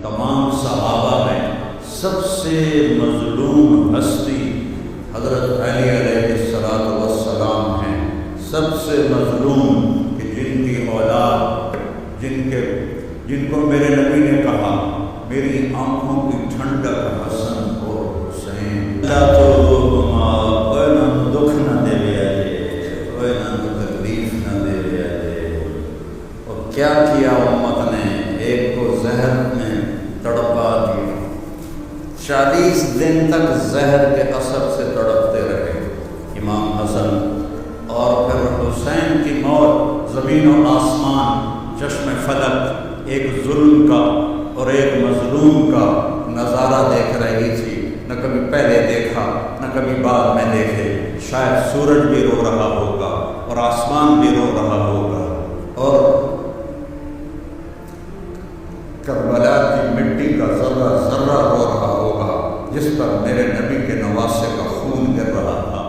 تمام صحابہ میں سب سے مظلوم ہستی حضرت علی علیہ السلام ہیں۔ سب سے مظلوم کہ جن کی اولاد جن کو میرے نبی نے کہا میری آنکھوں کی ٹھنڈک حسن اور حسین، اللہ تو کوئی نہ دکھ نہ دے کوئی نہ تکلیف نہ دے۔ اور کیا کیا امت نے، ایک کو زہر میں تڑپا دیا، 40 دن تک زہر کے اثر سے تڑپتے رہے امام حسن، اور پھر حسین کی موت زمین و آسمان چشم فلک ایک ظلم کا اور ایک مظلوم کا نظارہ دیکھ رہی تھی، نہ کبھی پہلے دیکھا نہ کبھی بعد میں دیکھے۔ شاید سورج بھی رو رہا ہوگا اور آسمان بھی رو رہا ہوگا، اور کربلا کی مٹی کا ذرہ ذرہ رو رہا ہوگا جس پر میرے نبی کے نواسے کا خون گر رہا تھا۔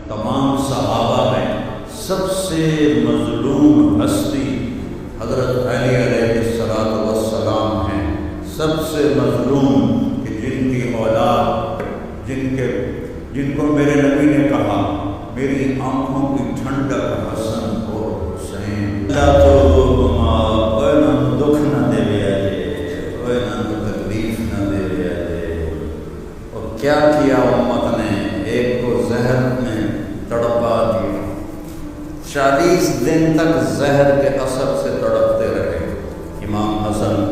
تمام صحابہ میں سب سے مظلوم ہستی حضرت علی علیہ السلام ہیں۔ سب سے مظلوم کہ جن کی اولاد جن کو میرے نبی نے کہا میری آنکھوں کی ٹھنڈک حسن اور حسین، اللہ تو کوئی نہ دکھ نہ دے کوئی نہ تکلیف نہ دے۔ اور کیا کیا امت نے، ایک کو زہر میں تڑپا دیا، 40 دن تک زہر کے اثر سے تڑپتے رہے امام حسن،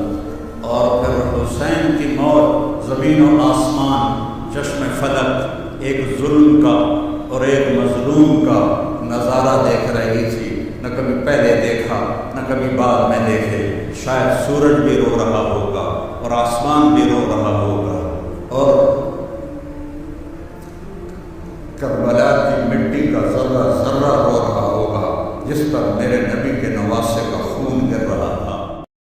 اور پھر حسین کی موت زمین و آسمان چشم فلک ایک ظلم کا اور ایک مظلوم کا نظارہ دیکھ رہی تھی، نہ کبھی پہلے دیکھا نہ کبھی بعد میں دیکھے۔ شاید سورج بھی رو رہا ہوگا اور آسمان بھی رو رہا ہوگا، اور کربلا کی مٹی کا ذرہ ذرہ رو رہا ہوگا جس پر میرے نبی کے نواسے کا خون گر رہا تھا۔